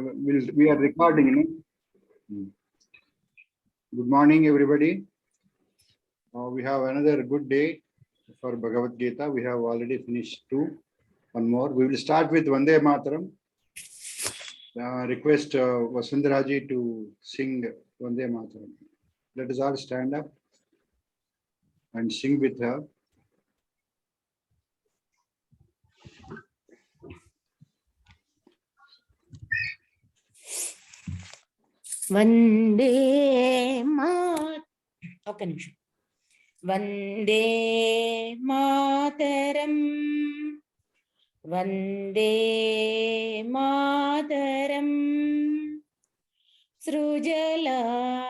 we are recording, you know. Good morning, everybody. We have another good day for Bhagawadgita. We have already finished one more. We will start with Vande Mataram. Request Vasundharaji to sing Vande Mataram. Let us all stand up and sing with her. Vande Vande Mataram Vande Mataram Srujalam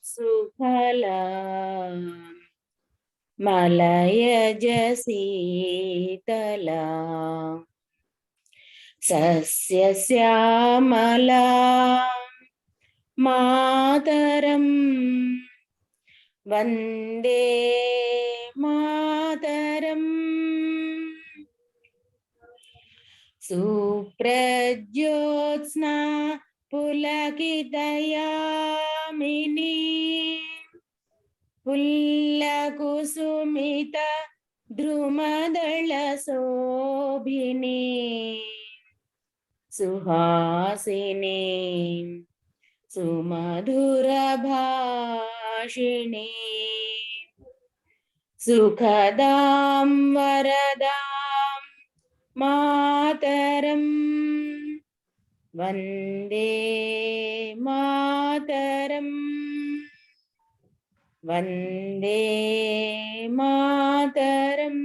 Sukhalam Malayajasitalam Sasyasyaamalam Mataram Vande Mataram Suprajyotsna Pulakitayamini Pullakusumita Drumadala Sobhini Suhasini Sumadhura Bhashini Sukhadam Varadam Mataram Vande Mataram Vande Mataram.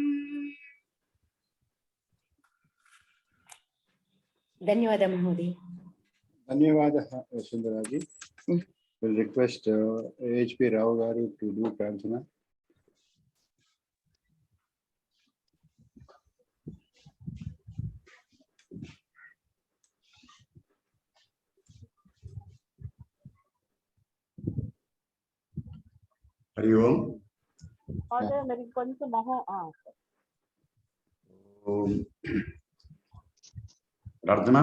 Dhanyawada Mahodaya. Dhanyawada Vasundharaji. We'll request H.P. Rao Garu to do Pranthana. Hari Om. Pradhana.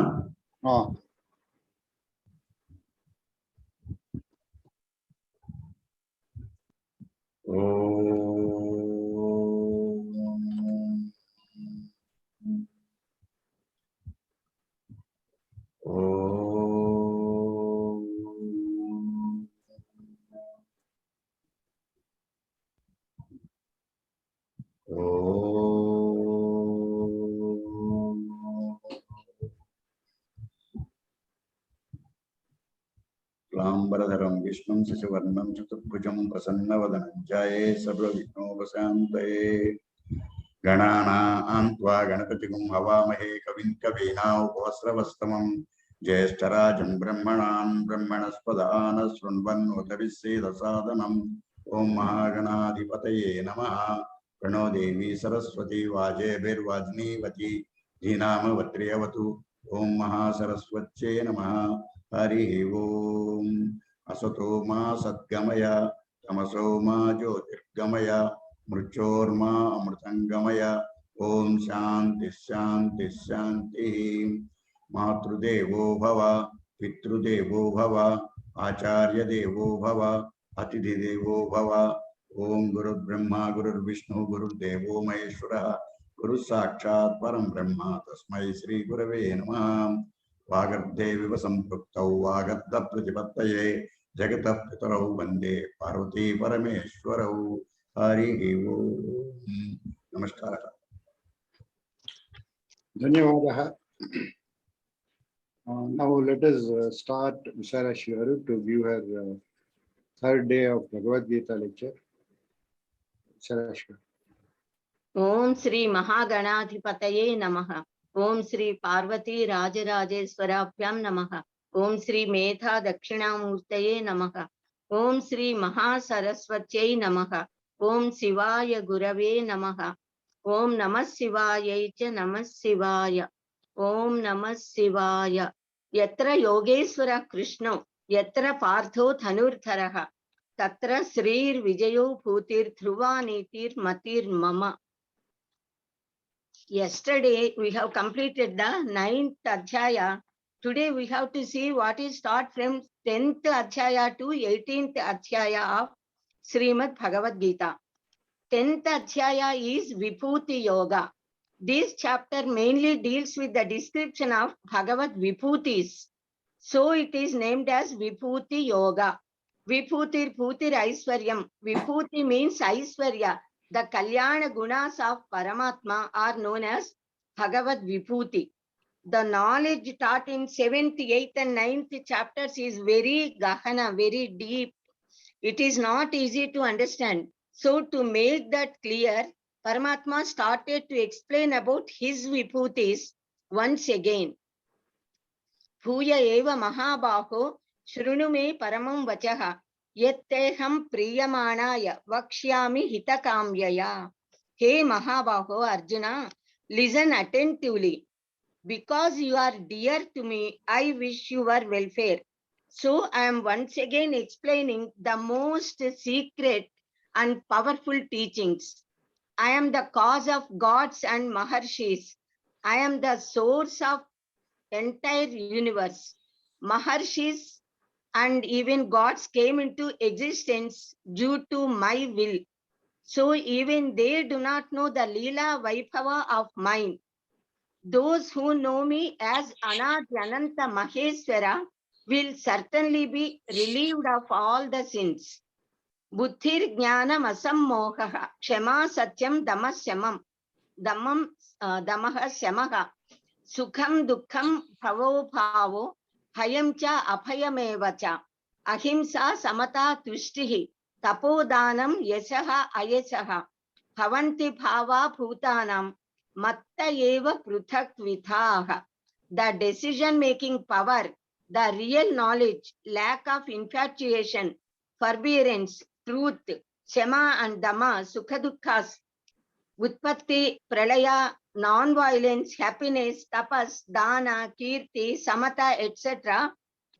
Lambaradharam Vishnum Sasivarnam Chaturbhujam Prasannavadanam Jaye Sarvavignopasantaye Ganana Antva Ganapatikum Havamahe Kavin Kavina Upasravastamam Jyeshtarajam Brahmanan Brahmanaspadana Srunvan Uttaviseda Sadhanam Om Mahaganadhipataye Namaha Prano Devi Saraswati Vajebhir Vajnivati Dhinama Vatriyavatu Om Mahasaraswatye Namaha Hari Om Asato Ma Satgamaya Tamaso Ma Jyotirgamaya Mruchorma Amrutangamaya Om Shanti Shanti Shanti Matrudevo Bhava Pitrudevo Bhava Acharya Devo Bhava Atidhi Devo Bhava Om Guru Brahma Guru Vishnu Guru Devo Maheshwara Guru Sakshat Param Brahma Tasmai Sri Gurave Namah Vagadde Veda Samskruti Vagadda Pratipattaye Jagatah Pitarau Vande Parvati Parameshwarau Hari Om. Namaskar. Dhanyawada. Now let us start Visalakshi to give her third day of Bhagavad Gita lecture. Visalakshi. Om Sri Mahaganadhipataye Namaha. Om Sri Parvati Rajarajeshwarabhyam Namaha. Om Sri Medha Dakshinamurtaye Namaha. Om Sri Mahasaraswatye Namaha. Om Sivaya Gurave Namaha. Om Namah Sivaya Cha Namah Sivaya. Om Namah Sivaya. Yatra Yogeshwara Krishna Yatra Partho Dhanurtharaha Tatra Srir Vijayo Bhutir Dhruvanitir Matir Mama. Yesterday we have completed the 9th Adhyaya Today we have to see what is taught from 10th Adhyaya to 18th Adhyaya of Srimad Bhagawadgita. 10th Adhyaya is Vibhuti Yoga. This chapter mainly deals with the description of Bhagavad Vibhutis. So it is named as Vibhuti Yoga. Vibhutir Bhutir Aiswaryam. Vibhuti means Aiswarya. The Kalyana Gunas of Paramatma are known as Bhagavad Vibhuti. The knowledge taught in 7th, 8th and 9th chapters is very gahana, very deep. It is not easy to understand. So to make that clear, Paramatma started to explain about his vibhutis once again. Bhuya eva mahabaho shrunu me paramam vachaha yatteham priyamanaya vakshyami hitakamyaya. Hey Mahabaho Arjuna, listen attentively. Because you are dear to me, I wish your welfare. So I am once again explaining the most secret and powerful teachings. I am the cause of gods and maharshis. I am the source of entire universe. Maharshis and even gods came into existence due to my will. So even they do not know the Leela Vaibhava of mine. Those who know me as Anadyananta Maheswara will certainly be relieved of all the sins. Buddhir jnanam asammohaha kshama satyam damasyamam damaha syamaha sukham dukkham bhavo bhavo bhayam cha abhayameva cha ahimsa samata tushtihi tapodanam yasaha ayasaha bhavanti bhava bhutanam matta eva pruthak vithaha. The decision-making power, the real knowledge, lack of infatuation, forbearance, truth, shama and dhamma, sukha dukkhas, utpatti, pralaya, non-violence, happiness, tapas, dana, kirti, samatha, etc.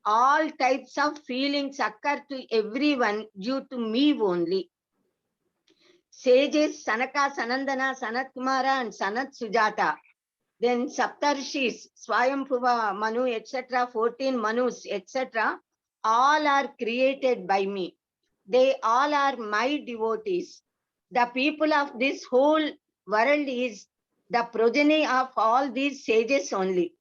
All types of feelings occur to everyone due to me only. Sages Sanaka, Sanandana, Sanat Kumara and Sanat Sujata. Then Saptarshis, Swayambhuva, Manu, etc., 14 Manus, etc., all are created by me. They all are my devotees. The people of this whole world is the progeny of all these sages only.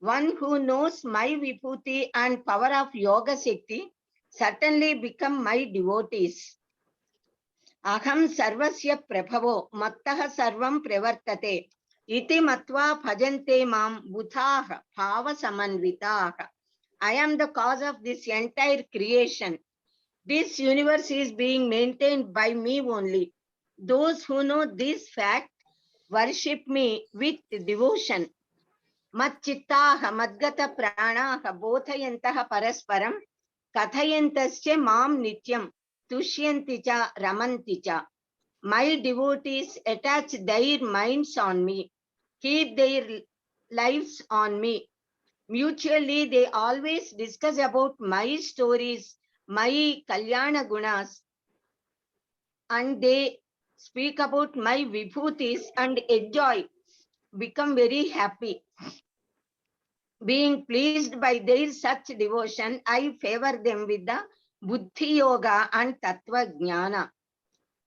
One who knows my vibhuti and power of Yoga Shakti certainly become my devotees. Aham sarvasya prabhavo mattaha sarvam pravartate iti matva bhajante mam bhutaha bhava samanvitaha. I am the cause of this entire creation. This universe is being maintained by me only. Those who know this fact worship me with devotion. Matchittaha madgata pranaha bodhayantaha parasparam kathayantasya mam nityam tushyanti cha ramanti cha. My devotees attach their minds on me, keep their lives on me. Mutually, they always discuss about my stories, my Kalyana Gunas, and they speak about my Vibhutis and enjoy, become very happy. Being pleased by their such devotion, I favor them with the Buddhi Yoga and Tattva Jnana.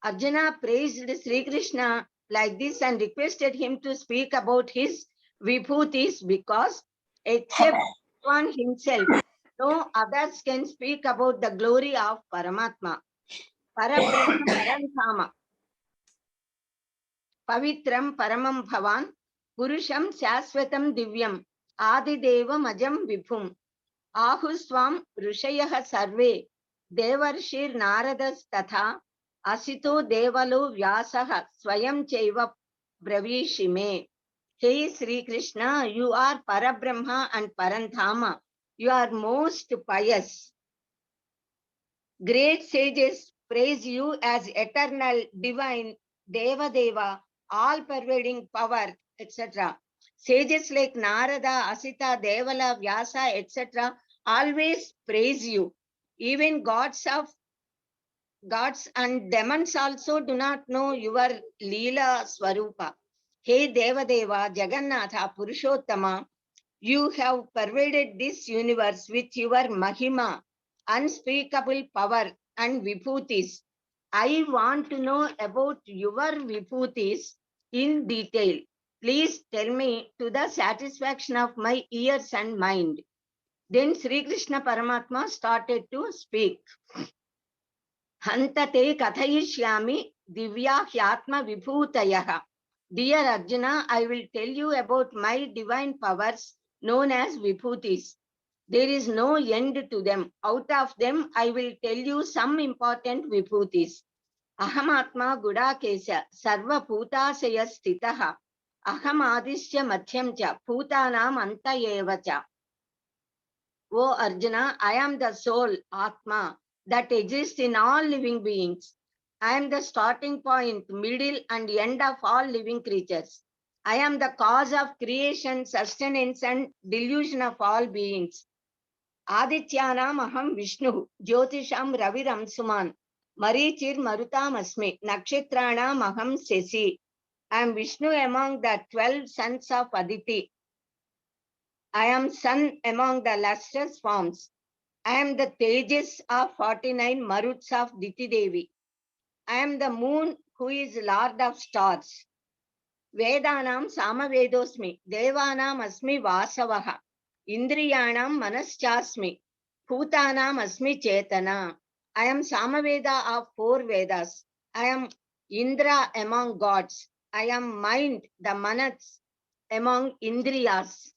Arjuna praised Sri Krishna like this and requested him to speak about his vibhutis because except one himself, no others can speak about the glory of Paramatma. Parabrahma Parantama. Pavitram Paramam Bhavan Purusham Shaswatam Divyam Adideva Majam Vibhum Ahuswam Rushayaha Sarve Devarshir Naradas Tatha Asito Devalo Vyasaha Swayam Chaiva Bravishime. Hey Sri Krishna, you are Parabrahma and Parantama. You are most pious. Great sages praise you as eternal, divine, Deva Deva, all-pervading power, etc. Sages like Narada, Asita, Devala, Vyasa, etc. always praise you. Even gods and demons also do not know your Leela Swarupa. Hey Deva Deva, Jagannatha, Purushottama, You have pervaded this universe with your Mahima, unspeakable power and Vibhutis. I want to know about your Vibhutis in detail. Please tell me to the satisfaction of my ears and mind. Then Sri Krishna Paramatma started to speak. Hantate kathayishyami divya hyatma vibhutayaha. Dear Arjuna, I will tell you about my divine powers known as Vibhutis. There is no end to them. Out of them, I will tell you some important Vibhutis. Ahamatma Gudakesha Sarva Bhutasaya Stitaha Aham Adishya Madhyam Cha Bhutanam Anta Evacha. O Arjuna, I am the soul, Atma, that exists in all living beings. I am the starting point, middle and end of all living creatures. I am the cause of creation, sustenance and delusion of all beings. Adityanam aham Vishnu, Jyotisham Raviram Suman, Marichir Marutam Asmi, Nakshitranam aham Sesi. I am Vishnu among the 12 sons of Aditi. I am sun among the lustrous forms. I am the Tejas of 49 Maruts of Diti Devi. I am the moon who is Lord of stars. Vedanam Samavedosmi, Devanam Asmi Vasavaha, Indriyanam Manaschasmi, Bhutanam Asmi Chetana. I am Samaveda of 4 Vedas. I am Indra among gods. I am mind, the Manas among Indriyas.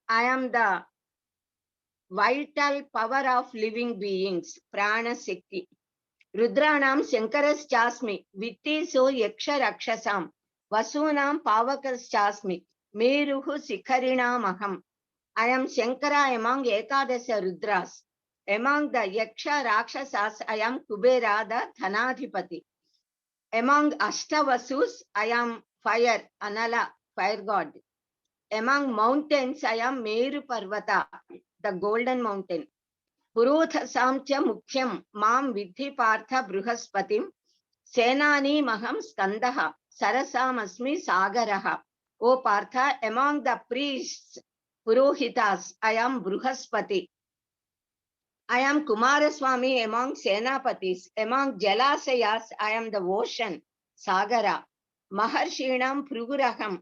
I am the vital power of living beings, Prana Shakti. Rudranam Shankaras Chasmi, Vittiso Yaksha Rakshasam, Vasunam Pavakas Chasmi, Meruhu Sikharinam Aham. I am Shankara among Ekadasha Rudras. Among the Yaksha Rakshasas, I am Kubera, the Dhanadhipati. Among Ashtavasus, I am fire, Anala, fire god. Among mountains, I am Meru Parvata, the golden mountain. Purothasam cha mukhyam mam vidhi partha bruhaspatim senani maham skandaha sarasam asmi sagaraha. O Partha, among the priests, Purohitas, I am Bruhaspati. I am Kumaraswami among Senapatis. Among Jalasayas, I am the ocean, Sagara. Maharshinam Pruguraham.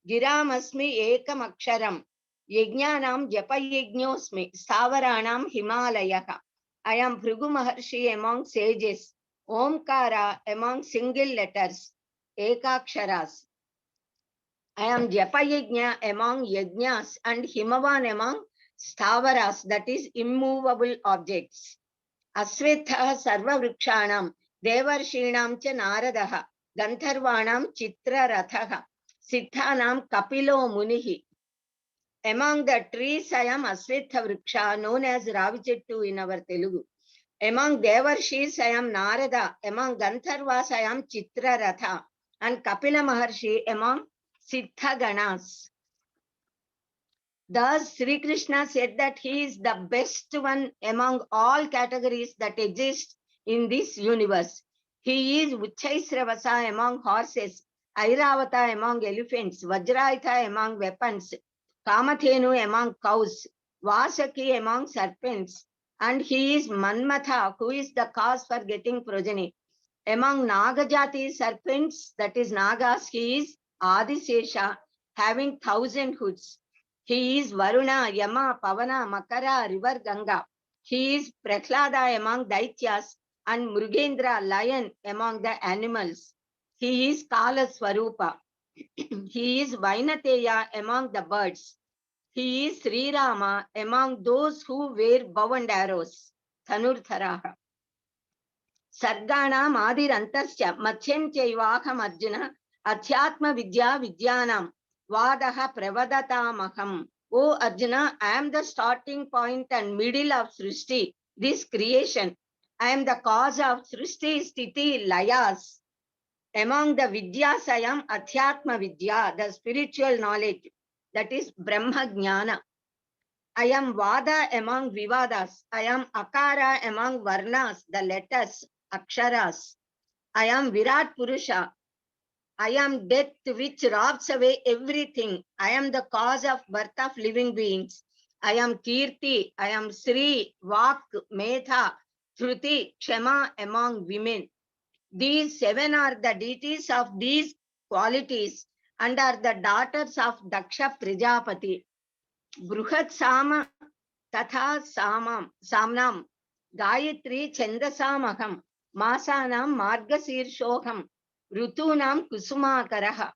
Giram asmi ekam aksharam. Yajnanam japa yajñosmi. Stavaranam Himalayaha. I am Phrugu Maharshi among sages. Omkara among single letters. Ekaksharas. I am Japa Yajna among Yajnas and Himavan among Stavaras, that is immovable objects. Asvetha Sarva Vrikshanam, Devarshinam cha Naradaha, Gantharvanam Chitra Rathaha, Siddhanam Kapilo Munihi. Among the trees, I am Asvetha Vriksha, known as Ravichettu in our Telugu. Among Devarshis, I am Narada. Among Gantharvas, I am Chitra Ratha. And Kapila Maharshi among Siddha Ganas. Thus, Sri Krishna said that he is the best one among all categories that exist in this universe. He is Uchaisravasa among horses, Airavata among elephants, Vajrayatha among weapons, Kamathenu among cows, Vasaki among serpents, and he is Manmatha, who is the cause for getting progeny. Among Nagajati serpents, that is Nagas, he is Adisesha, having 1,000 hoods. He is Varuna, Yama, Pavana, Makara, river Ganga. He is Prahlada among Daityas and Mrugendra, lion among the animals. He is Kala Swarupa. He is Vainateya among the birds. He is Sri Rama among those who wear bow and arrows. Thanurtharaha. Sarganam Adirantasya Mathyam Chaivaham Arjuna Adhyatma Vidya Vidyanam Vadaha Pravadatamaham. O Arjuna, I am the starting point and middle of Srishti, this creation. I am the cause of Srishti, Sthiti, Layas. Among the Vidyas, I am Adhyatma Vidya, the spiritual knowledge, that is Brahma Jnana. I am Vada among Vivadas. I am Akara among Varnas, the letters, Aksharas. I am Virat Purusha. I am death which robs away everything. I am the cause of birth of living beings. I am Kirti, I am Sri, Vak, Medha, Shruti, Kshama among women. These 7 are the deities of these qualities and are the daughters of Daksha Prajapati. Bruhat Sama Tatha Samnam Gayatri Chandasamaham Masanam Margashirshoham Rutunam Kusumakaraha.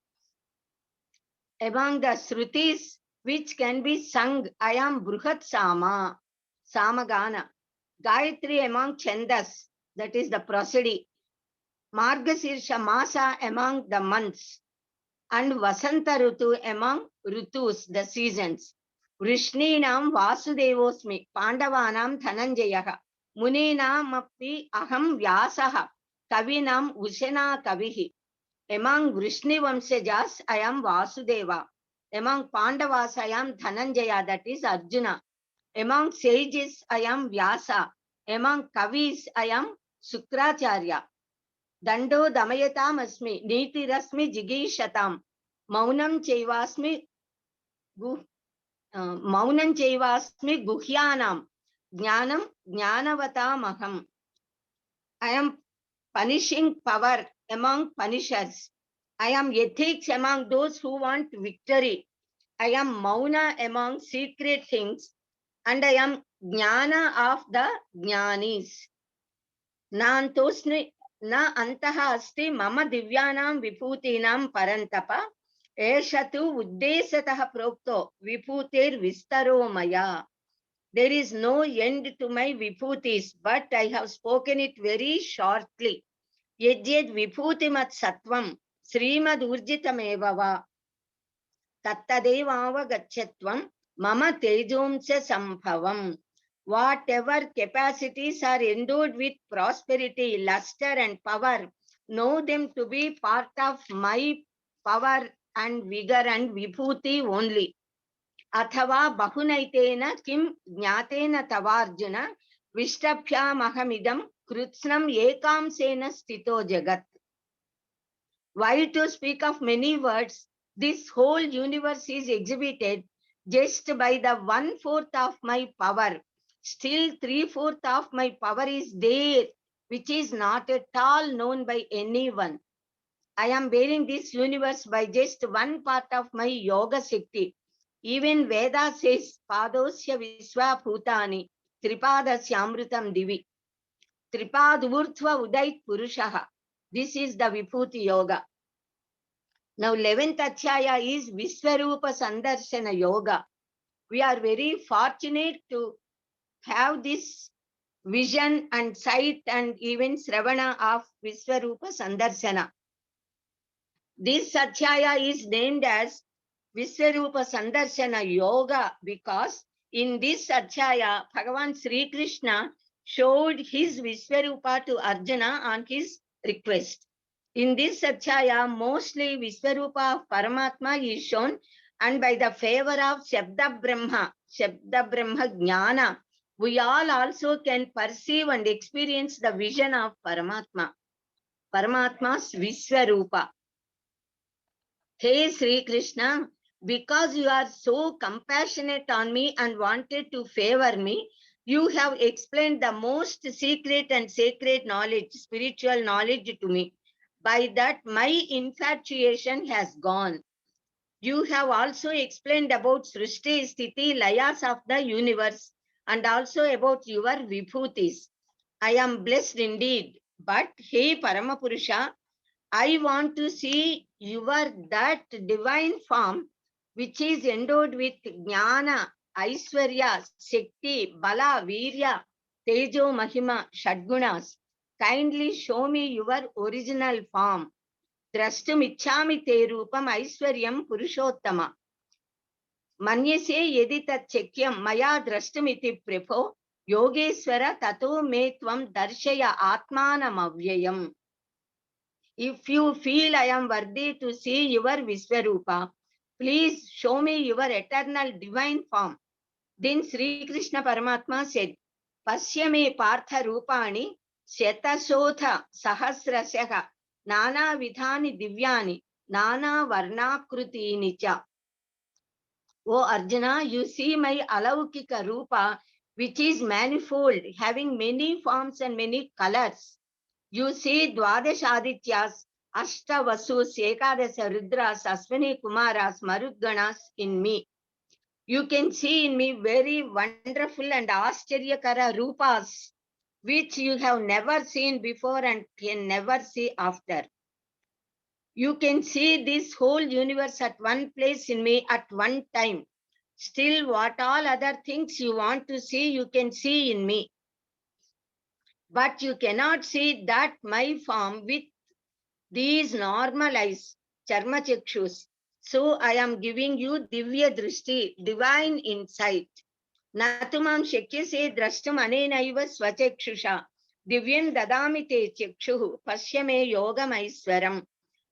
Among the Shrutis which can be sung, I am Bruhat Sama, Samagana. Gayatri among Chandas, that is the prosody. Margasirsha Masa among the months. And Vasanta Rutu among Rutus, the seasons. Vrishninam Vasudevosmi, Pandavanam Dhananjayaha, Muninam Api Aham Vyasaha, Kavinam Ushena Kavihi. Among Vrishni Vamsajas, I am Vasudeva. Among Pandavas, I am Dhananjaya, that is Arjuna. Among sages, I am Vyasa. Among Kavis, I am Sukracharya. Dando Damayatam Asmi, Niti Rasmi Jigishatam, Maunam Chaivasmi Guhyanam, Jnanam Jnanavatamaham. I am punishing power among punishers. I am ethics among those who want victory. I am Mauna among secret things. And I am Jnana of the Jnanis. Na antosni na antaha asti mama divyanam vibhutinam parantapa. Eshatu uddesataha prokto vibhutir vistaro maya. There is no end to my vibhutis, but I have spoken it very shortly. Yajyad vibhutimat sattvam Srimad urjitameva va. Tattadevava gachatvam mama tejomsa sambhavam. Whatever capacities are endowed with prosperity, luster and power, know them to be part of my power and vigor and vibhuti only. Athava bahunaitena kim jnatena tavarjuna vishtaphyamahamidam krutsnam ekamsena stito jagat. Why to speak of many words? This whole universe is exhibited just by the 1/4 of my power. Still 3/4 of my power is there, which is not at all known by anyone. I am bearing this universe by just one part of my yoga shakti. Even Veda says, Padosya Visva Bhutani, Tripadasya Amrutam Divi, Tripadurtva Udait Purushaha. This is the Vibhuti Yoga. Now, 11th Achyaya is Viswarupa Sandarshana Yoga. We are very fortunate to have this vision and sight and even Sravana of Viswarupa Sandarshana. This Achyaya is named as Viswarupa Sandarshana Yoga because in this Achyaya, Bhagavan Sri Krishna showed his Viswarupa to Arjuna on his request. In this Achyaya, mostly Viswarupa of Paramatma is shown, and by the favor of Shabda Brahma Jnana, we all also can perceive and experience the vision of Paramatma, Paramatma's Viswarupa. Hey Sri Krishna, because you are so compassionate on me and wanted to favor me, you have explained the most secret and sacred knowledge, spiritual knowledge to me. By that, my infatuation has gone. You have also explained about Srishti, Sthiti, Layas of the universe and also about your Vibhutis. I am blessed indeed. But hey Paramapurusha, I want to see your that divine form which is endowed with Jnana, Aishwarya, Shakti, Bala, Virya, Tejo, Mahima, Shadgunas. Kindly show me your original form. Drashtum ichchami te rupam Aishwaryam Purushottama. Manyase yedi tat chekyam maya drashtum iti prabho Yogeshwara tato me tvam darshaya atmanam avyayam. If you feel I am worthy to see your Viswarupa, please show me your eternal divine form. Then Sri Krishna Paramatma said, Pasyame Partha Rupani Shetasotha Sahasrasyaha Nana Vidhani Divyani Nana Varnakruti Nicha. O Arjuna, you see my Alaukika Rupa, which is manifold, having many forms and many colors. You see Dwadash Adityas, Ashta Vasus, Ekadasa Rudras, Aswini Kumaras, Marudganas in me. You can see in me very wonderful and Ascharya Rupas, which you have never seen before and can never see after. You can see this whole universe at one place in me at one time. Still, what all other things you want to see, you can see in me. But you cannot see that my form with these normal eyes, charma chakshus. So I am giving you divya drishti, divine insight. Natumam shakyase drashtam anenaiva swachakshusha. Divyam dadami te chakshuhu pashyame yogam aiswaram.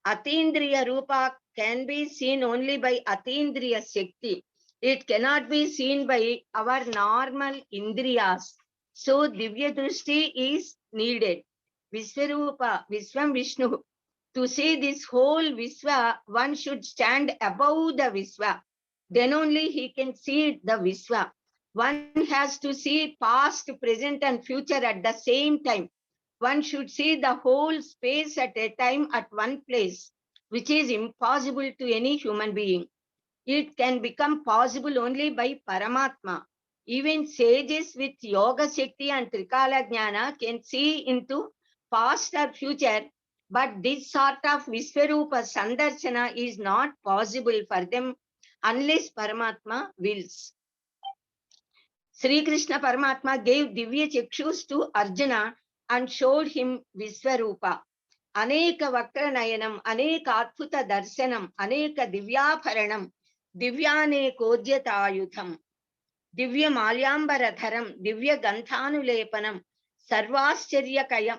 Atindriya Rupa can be seen only by Atindriya Shakti. It cannot be seen by our normal Indriyas. So Divya Drishti is needed. Visvarupa, Visvam Vishnu. To see this whole Visva, one should stand above the Visva. Then only he can see the Visva. One has to see past, present and future at the same time. One should see the whole space at a time at one place, which is impossible to any human being. It can become possible only by Paramatma. Even sages with Yoga Shakti and Trikala Jnana can see into past or future, but this sort of Visvarupa Sandarshana is not possible for them unless Paramatma wills. Sri Krishna Paramatma gave Divya Chakshus to Arjuna and showed him Visvarupa. Aneka Vakranayanam, Aneka Athuta Darshanam, Aneka Divyapharanam, Divyane Kodyatayutham, Divya Malyambaradharam, Divya Ganthanulepanam, Sarvascharya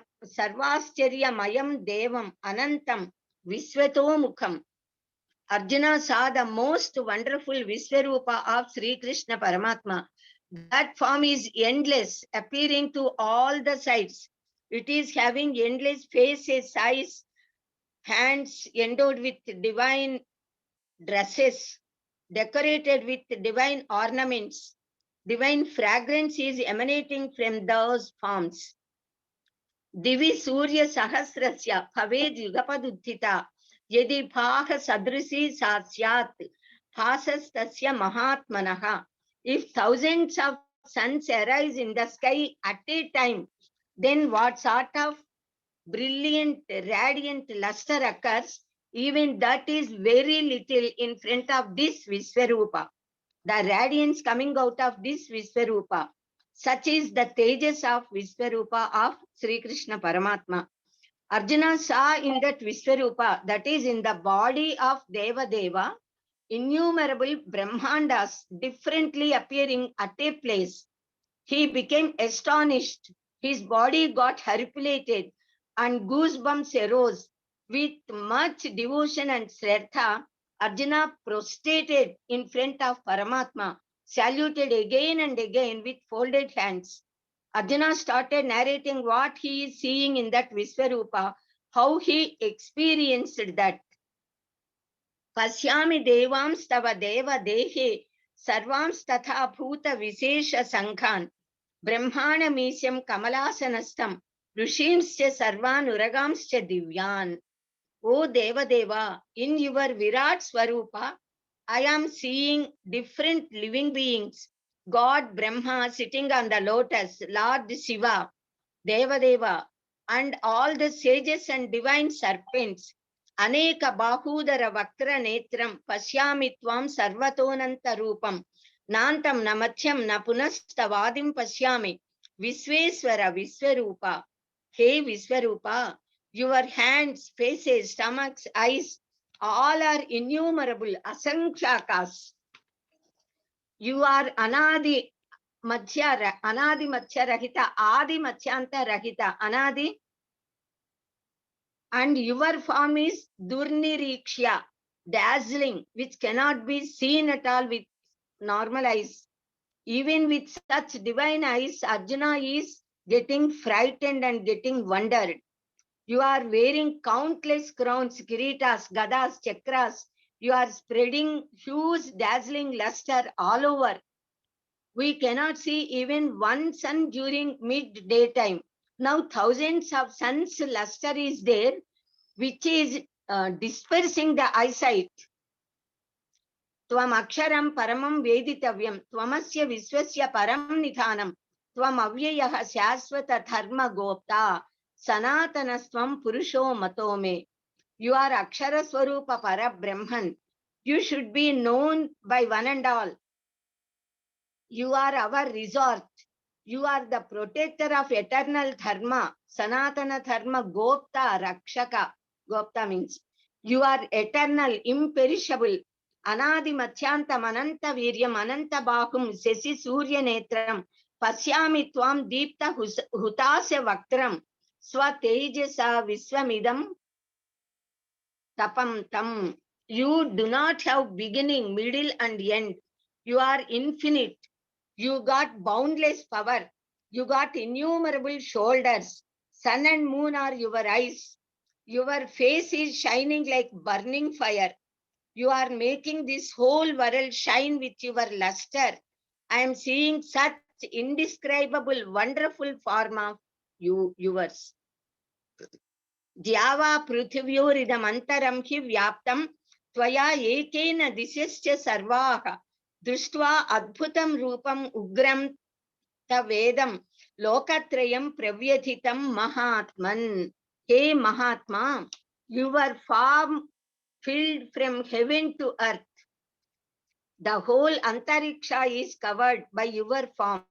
Mayam Devam, Anantam, Visvato Mukham. Arjuna saw the most wonderful Visvarupa of Sri Krishna Paramatma. That form is endless, appearing to all the sides. It is having endless faces, eyes, hands endowed with divine dresses, decorated with divine ornaments. Divine fragrance is emanating from those forms. Divi Surya Sahasrasya Bhaved Yugapaduddhita Yedi Bhaha Sadrisi Sasyat Bhasas Tasya Mahatmanaha. If thousands of suns arise in the sky at a time, then what sort of brilliant, radiant luster occurs? Even that is very little in front of this Visvarupa. The radiance coming out of this Visvarupa. Such is the tejas of Visvarupa of Sri Krishna Paramatma. Arjuna saw in that Visvarupa, that is in the body of Deva Deva, innumerable Brahmandas differently appearing at a place. He became astonished. His body got harpilated and goosebumps arose. With much devotion and Shraddha, Arjuna prostrated in front of Paramatma, saluted again and again with folded hands. Arjuna started narrating what he is seeing in that Visvarupa, how he experienced that. Pasyami devams tava deva dehe sarvams tatha bhuta vishesha sankhan brahmana misyam kamalasanastam rishimscha sarvan uragamscha divyan. O Deva Deva, in your Virat Swarupa, I am seeing different living beings. God Brahma sitting on the lotus, Lord Shiva, Deva Deva, and all the sages and divine serpents. Aneka Bahudara Vaktra Netram Pashyami Tvam Sarvatonanta Rupam Nantam Namathyam Napunastavadim Pashyami Visveswara Visvarupa. Hey Visvarupa, your hands, faces, stomachs, eyes, all are innumerable, asankhyakas. You are Anadi Madhya Rahita, Adi Madhyanta Rahita, Anadi. And your form is Durniriksha, dazzling, which cannot be seen at all with normal eyes. Even with such divine eyes, Arjuna is getting frightened and getting wondered. You are wearing countless crowns, kiritas, gadas, chakras. You are spreading huge, dazzling luster all over. We cannot see even one sun during midday time. Now thousands of suns luster is there, which is dispersing the eyesight. Tvam aksharam paramam veditavyam, tvamasya viswasya param nidhanam, tvam avyayah shasvata dharma gopta, sanatanastvam purusho matome. You are akshara swarupa para brahman. You should be known by one and all. You are our resort. You are the protector of eternal dharma, Sanatana dharma, Gopta, Rakshaka. Gopta means you are eternal, imperishable. Anadi Matyantam, Ananta Viryam, Ananta Bahum, Sesi Surya Netram, Pasyami Tvam Deepta Hutasya Vaktram, Swatejasa Viswamidam Tapam Tam. You do not have beginning, middle, and end. You are infinite. You got boundless power. You got innumerable shoulders. Sun and moon are your eyes. Your face is shining like burning fire. You are making this whole world shine with your luster. I am seeing such indescribable, wonderful form of yours. Java prithivyoridam antaram hi vyaptam tvaya ekena disyascha sarvaha drishtva adbhutam rupam ugram Vedam Lokatrayam Pravyathitam Mahatman. Hey Mahatma, your form filled from heaven to earth. The whole Antariksha is covered by your form.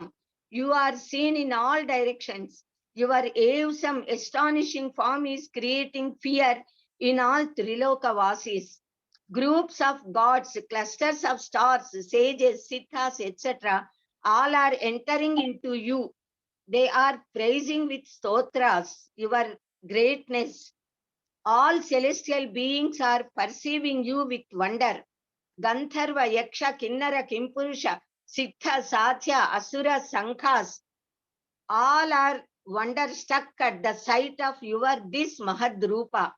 You are seen in all directions. Your awesome, astonishing form is creating fear in all Trilokavasis. Groups of gods, clusters of stars, sages, siddhas, etc. all are entering into you. They are praising with stotras your greatness. All celestial beings are perceiving you with wonder. Gandharva, Yaksha, Kinnara, Kimpurusha, Siddha, Satya, Asura, Sankhas, all are wonderstruck at the sight of your this Mahadrupa.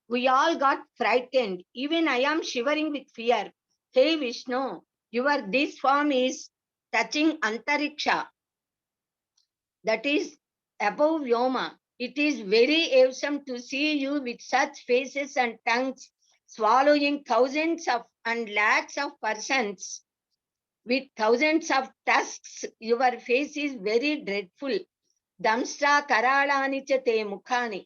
We all got frightened. Even I am shivering with fear. Hey Vishnu, your this form is touching Antariksha. That is above Vyoma. It is very awesome to see you with such faces and tongues, swallowing thousands of and lakhs of persons with thousands of tusks. Your face is very dreadful. Damstra karalani cha te mukhani.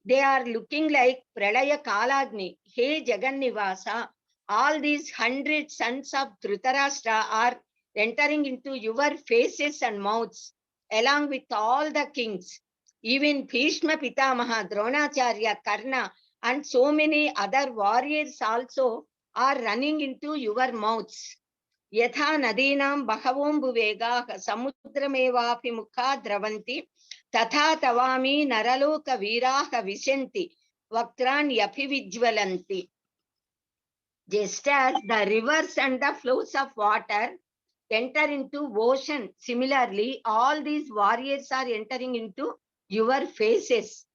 They are looking like Pralaya Kalagni. Hey Jagannivasa, all these 100 sons of Dhritarashtra are entering into your faces and mouths, along with all the kings. Even Bhishma Pitamaha, Dronacharya, Karna, and so many other warriors also are running into your mouths. Yatha nadinam bhahavombuvegaha samudramevapi mukha dravanti tatha tavami naraloka viraha visanti vaktrani apivijvalanti. Just as the rivers and the flows of water enter into ocean, similarly, all these warriors are entering into your faces.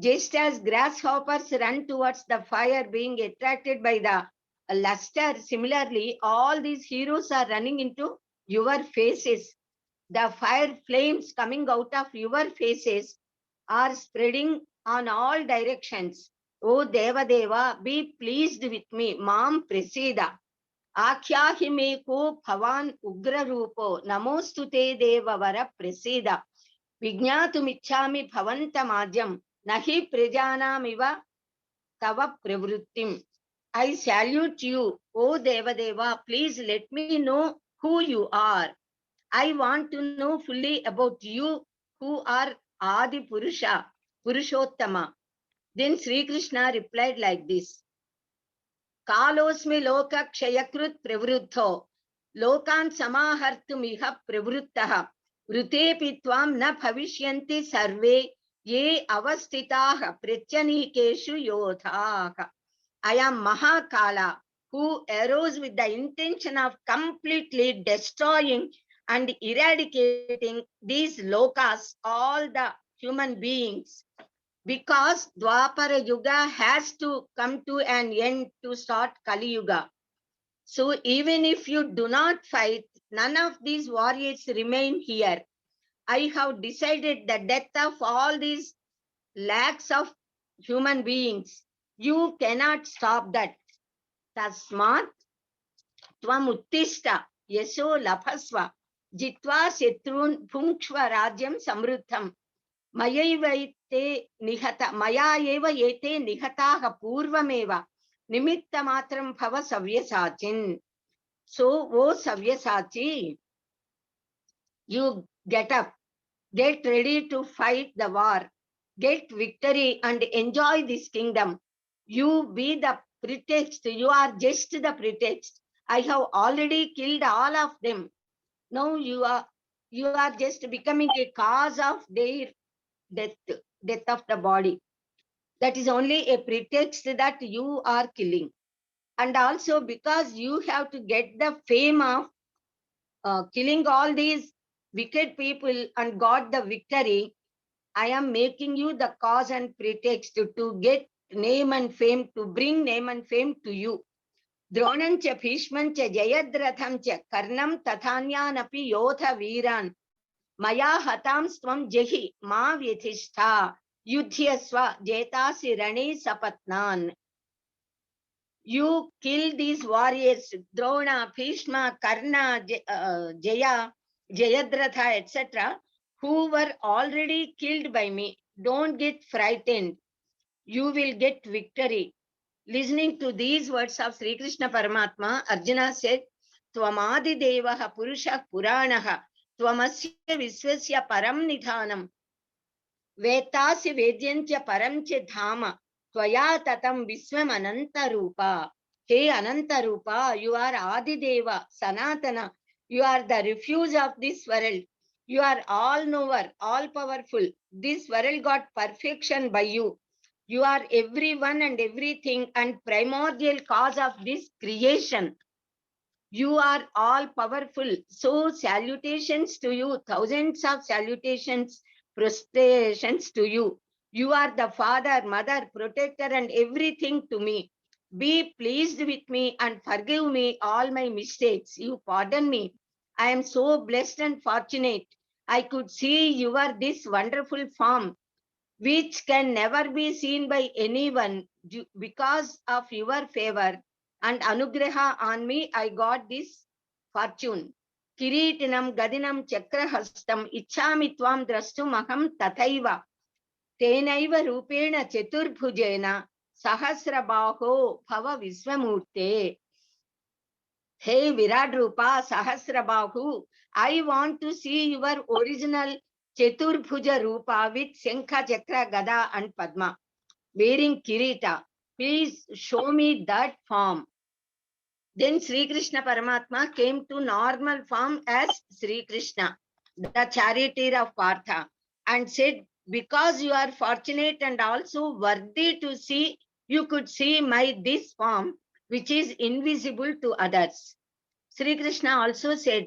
Just as grasshoppers run towards the fire being attracted by the luster, similarly, all these heroes are running into your faces. The fire flames coming out of your faces are spreading on all directions. O Devadeva, be pleased with me. Mam Prasida. Akhyahi me ko bhavan ugra rupo. Namostu te deva vara Prasida. Vijñatumichami bhavantamajyam. Nahi prajanamiva tava pravrittim. I salute you, O Devadeva. Please let me know who you are. I want to know fully about you who are Adi Purusha, Purushottama. Then Sri Krishna replied like this. Kalosmi loka kshayakrut pravruddho, lokan samahartumiha pravruttaha, vrutepi tvam na bhavishyanti sarve ye avastitaha pratyanikeshu yodhaha. I am Mahakala, who arose with the intention of completely destroying and eradicating these lokas, all the human beings. because Dwapara Yuga has to come to an end to start Kali Yuga. So even if you do not fight, none of these warriors remain here. I have decided the death of all these lakhs of human beings. You cannot stop that. Tasmat tvam uttishta yaso labhasva jitva setrun bhungshva rajyam samruddham maya eva ete nihataha purvameva nimitta matram bhava savyasachin. So, oh Savyasachi, you get up, get ready to fight the war, get victory and enjoy this kingdom. You be the pretext, you are just the pretext. I have already killed all of them. Now you are just becoming a cause of their death of the body. That is only a pretext that you are killing. And also because you have to get the fame of killing all these wicked people and got the victory, I am making you the cause and pretext to get name and fame, to bring name and fame to you. Dronancha Bhishmancha Jayadrathamcha Karnam Tathanyanapi Yotha Viran Maya Hatam Stvam Jehi Ma Vyatishta Yudhyasva Jetasi Rane Sapatnan. You kill these warriors, Drona, Bhishma, Karna, Jaya, Jayadratha, etc., who were already killed by me. Don't get frightened. You will get victory. Listening to these words of Sri Krishna Paramatma, Arjuna said, Tvamadi Devaha Purusha Puranaha, Tvamasya Viswasya Param Nidhanam, Vetasi Vedyancha Paramche Dhama, Tvaya Tatam Viswam Ananta Rupa. Hey Ananta Rupa, you are Adideva, Sanaatana. You are the refuge of this world. You are all knower, all powerful. This world got perfection by you. You are everyone and everything and primordial cause of this creation. You are all powerful. So salutations to you, thousands of salutations, prostrations to you. You are the father, mother, protector and everything to me. Be pleased with me and forgive me all my mistakes. You pardon me. I am so blessed and fortunate. I could see your this wonderful form, which can never be seen by anyone because of your favor and anugraha on me. I got this fortune. Kiritinam gadinam chakrahastam ichhami tvam drastumaham tathaiva tenaiva rupena chaturbhujena sahasrabaho bhava visvamurte. Hey Virat Rupa Sahasrabahu, I want to see your original Chaturbhuja Rupa with Shankha, Chakra, Gada and Padma, wearing Kirita. Please show me that form. Then Sri Krishna Paramatma came to normal form as Sri Krishna, the charioteer of Partha, and said, because you are fortunate and also worthy to see, you could see my this form, which is invisible to others. Sri Krishna also said,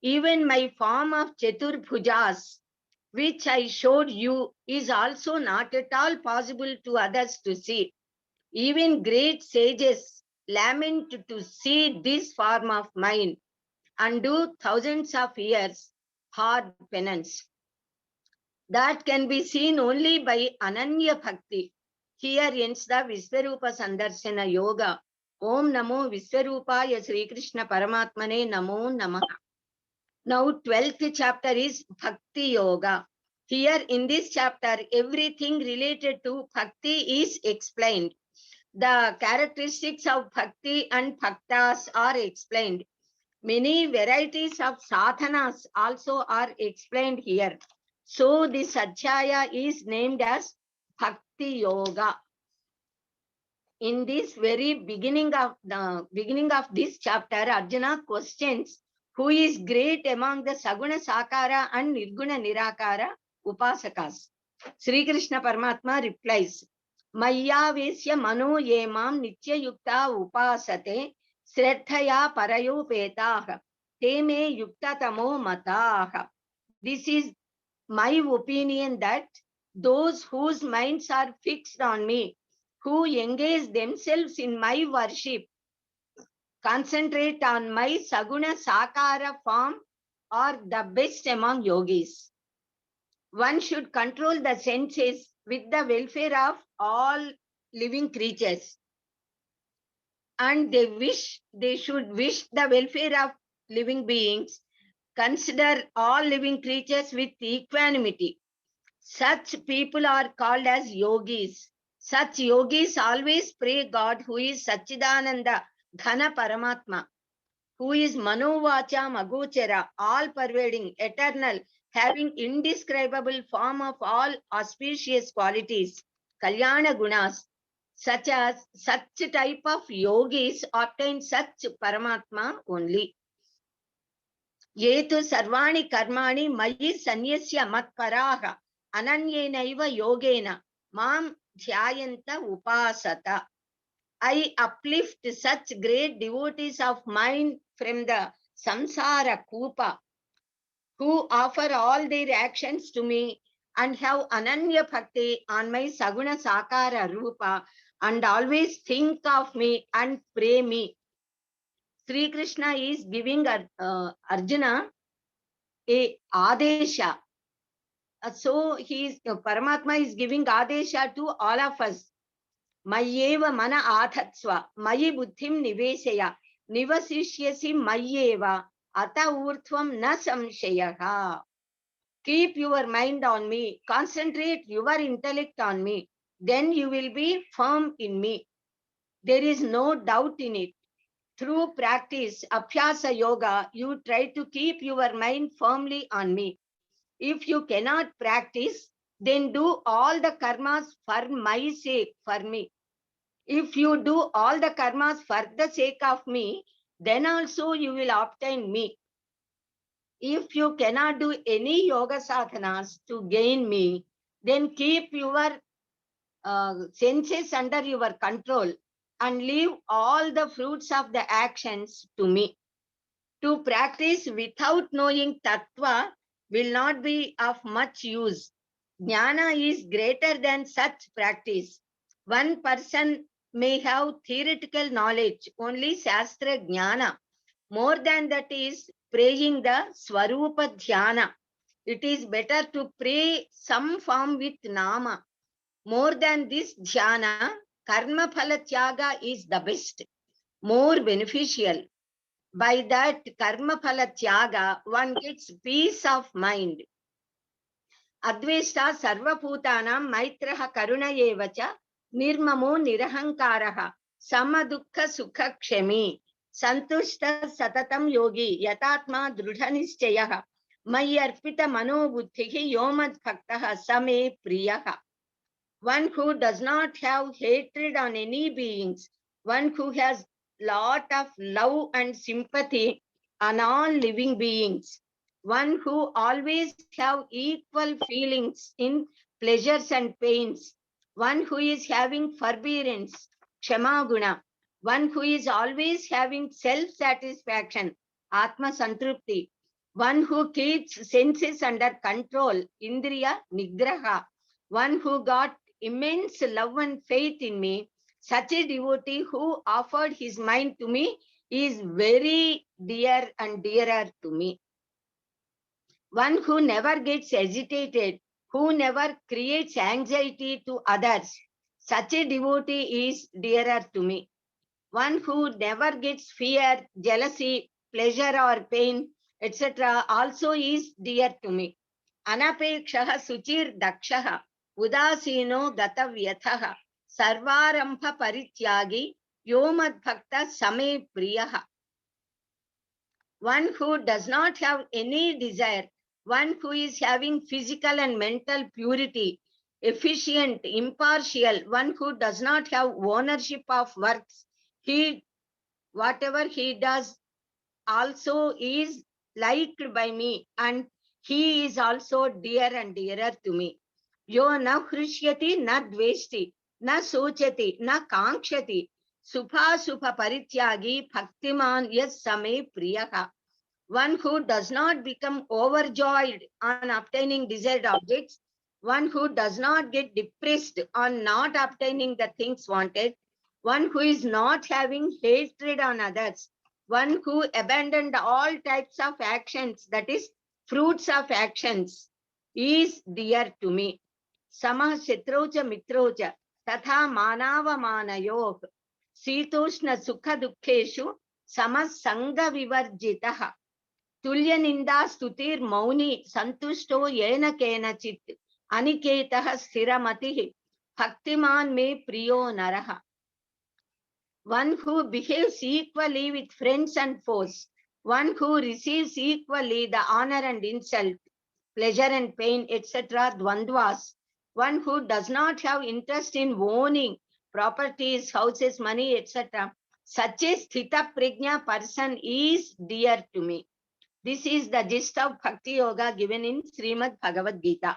even my form of Chaturbhujas, which I showed you, is also not at all possible to others to see. Even great sages lament to see this form of mine and do thousands of years hard penance. That can be seen only by Ananya Bhakti. Here ends the Visvarupa Sandarsana Yoga. Om Namo Visvarupaya Sri Krishna Paramatmane Namo Namaha. Now 12th chapter is Bhakti Yoga. Here in this chapter, everything related to Bhakti is explained. The characteristics of Bhakti and Bhaktas are explained. Many varieties of sadhanas also are explained here. So this adhyaya is named as Bhakti Yoga. In this very beginning of this chapter, Arjuna questions who is great among the Saguna Sakara and Nirguna Nirakara Upasakas. Sri Krishna Paramatma replies, Maya Vesya Mano Yemam Nitya Yukta Upasate Sraddhaya Parayo Petah Teme Yukta Tamo Matah. This is my opinion that those whose minds are fixed on me, who engage themselves in my worship, concentrate on my Saguna Sakara form, are the best among yogis. One should control the senses with the welfare of all living creatures. And they should wish the welfare of living beings, consider all living creatures with equanimity. Such people are called as yogis. Such yogis always pray God, who is Sachidananda Dhana Paramatma, who is Manovacha Magochara, all pervading, eternal, having indescribable form of all auspicious qualities, Kalyana Gunas. Such type of yogis obtain such Paramatma only. Yetu sarvani karmani mayi sanyasya matparaha ananyenaiva yogena mam dhyayanta upasata. I uplift such great devotees of mine from the samsara kupa, who offer all their actions to me and have ananya bhakti on my saguna sakara rupa, and always think of me and pray me. Sri Krishna is giving Arjuna a adesha. So Paramatma is giving adesha to all of us. Mayeva mana athatsva, mayi buddhim nivesaya, nivasishyasi mayeva, ata urthvam na samshayaha. Keep your mind on me, concentrate your intellect on me, then you will be firm in me. There is no doubt in it. Through practice, Abhyasa Yoga, you try to keep your mind firmly on me. If you cannot practice, then do all the karmas for my sake, for me. If you do all the karmas for the sake of me, then also you will obtain me. If you cannot do any yoga sadhanas to gain me, then keep your senses under your control and leave all the fruits of the actions to me. To practice without knowing tattva will not be of much use. Jnana is greater than such practice. One person may have theoretical knowledge, only Shastra Jnana. More than that is praying the Swarupa Dhyana. It is better to pray some form with Nama. More than this Dhyana, Karma Phala Tyaga is the best, more beneficial. By that Karma Phala Tyaga, one gets peace of mind. Advesta Sarvabhutanam Maitraha Karuna Yevacha Nirmamo Nirahankaraha Samadukha Sukha Kshemi Santushta Satatam Yogi Yatatma Drudhanishchayaha Mayarpita Mano Buddhihi Yomad Bhaktaha Same Priyaha. One who does not have hatred on any beings, one who has lot of love and sympathy on all living beings, one who always have equal feelings in pleasures and pains, one who is having forbearance, Kshama Guna, one who is always having self-satisfaction, Atma Santrupti, one who keeps senses under control, Indriya Nigraha, one who got immense love and faith in me, such a devotee who offered his mind to me is very dear and dearer to me. One who never gets agitated, who never creates anxiety to others, such a devotee is dearer to me. One who never gets fear, jealousy, pleasure or pain, etc. also is dear to me. Anapekshaha suchir dakshaha udasino gatavyathaha sarvarambha parityagi yomad bhakta same priyaha. One who does not have any desire, one who is having physical and mental purity, efficient, impartial, one who does not have ownership of works, whatever he does also is liked by me, and he is also dear and dearer to me. Yo na hrishyati na dveshti, na sochati, na kankshati, supha supha parityagi bhaktiman yas same priyaha. One who does not become overjoyed on obtaining desired objects, one who does not get depressed on not obtaining the things wanted, one who is not having hatred on others, one who abandoned all types of actions, that is, fruits of actions, is dear to me. Samah shatroja mitroja tatha manava manayoh sitoshna sukha dukkheshu samasanga vivarjitah tulya ninda stutir mauni santushto yena kenachit aniketah sthiramatihi bhaktiman me priyo naraha. One who behaves equally with friends and foes, one who receives equally the honor and insult, pleasure and pain, etc., dvandvas, one who does not have interest in owning properties, houses, money, etc., such a sthita prajna person is dear to me. This is the gist of Bhakti Yoga given in Srimad Bhagawadgita.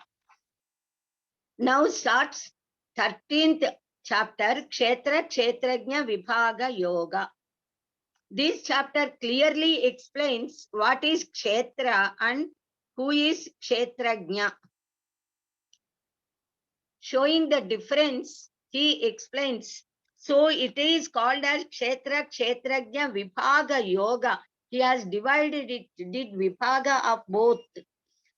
Now starts 13th chapter, Kshetra Kshetrajna Vibhaga Yoga. This chapter clearly explains what is Kshetra and who is Kshetrajna. Showing the difference, he explains. So it is called as Kshetra Kshetrajna Vibhaga Yoga. He has divided it, did Vibhaga of both.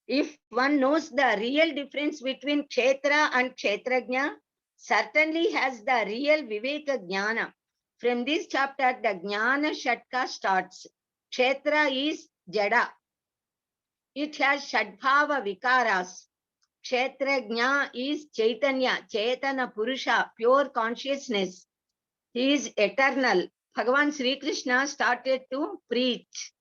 If one knows the real difference between Kshetra and Kshetrajna, certainly has the real Viveka Jnana. From this chapter, the Jnana Shatka starts. Kshetra is Jada. It has Shadbhava Vikaras. Kshetrajna is Chaitanya, Chaitana Purusha, pure consciousness. He is eternal. Bhagavan Sri Krishna started to preach.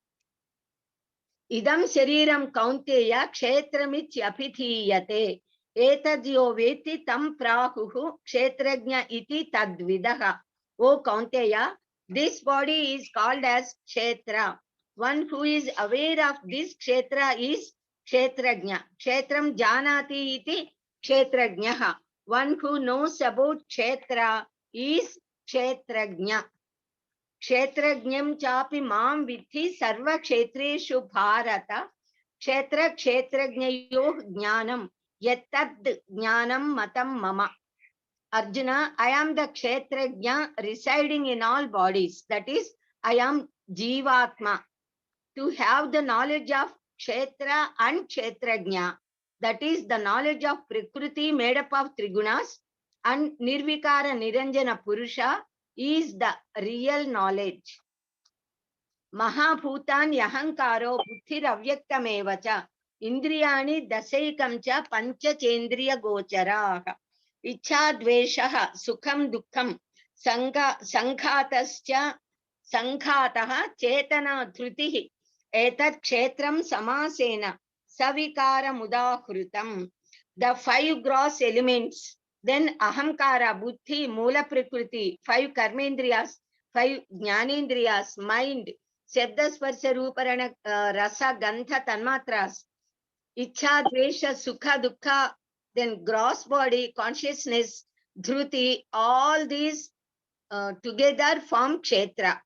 Idam shariram kaunteya kshetramichyapithiyate etadyo veti tam prahuhu kshetrajna iti tadvidaha. O Kaunteya, this body is called as kshetra. One who is aware of this kshetra is kshetrajna. Kshetram janati iti kshetrajnaha. One who knows about kshetra is kshetrajna. Kshetrajnam chapi mam vidhi sarva kshetreshu bharata kshetra kshetrajnayoh jnanam yattad jnanam matam mama. Arjuna, I am the kshetrajna residing in all bodies. That is, I am Jivatma. To have the knowledge of kshetra and kshetrajna, that is the knowledge of Prakriti made up of Trigunas and Nirvikara Niranjana Purusha, is the real knowledge. Mahabhutan yahankaro buddhir avyaktamevacha indriyani dasaikamcha pancha chendriya gocharaha ichha dveshaha sukham dukkham sanghatascha sanghataha chetana dhrutihi etat kshetram samasena savikara mudahrutam. The 5 gross elements, then ahamkara, buddhi, mula prakriti, 5 karmendriyas, 5 jnanendriyas, mind, Shabda Sparsha Ruparana Rasa Gandha Tanmatras, Icha Dvesha Sukha Dukkha, then gross body, consciousness, Dhruti, all these together form Kshetra.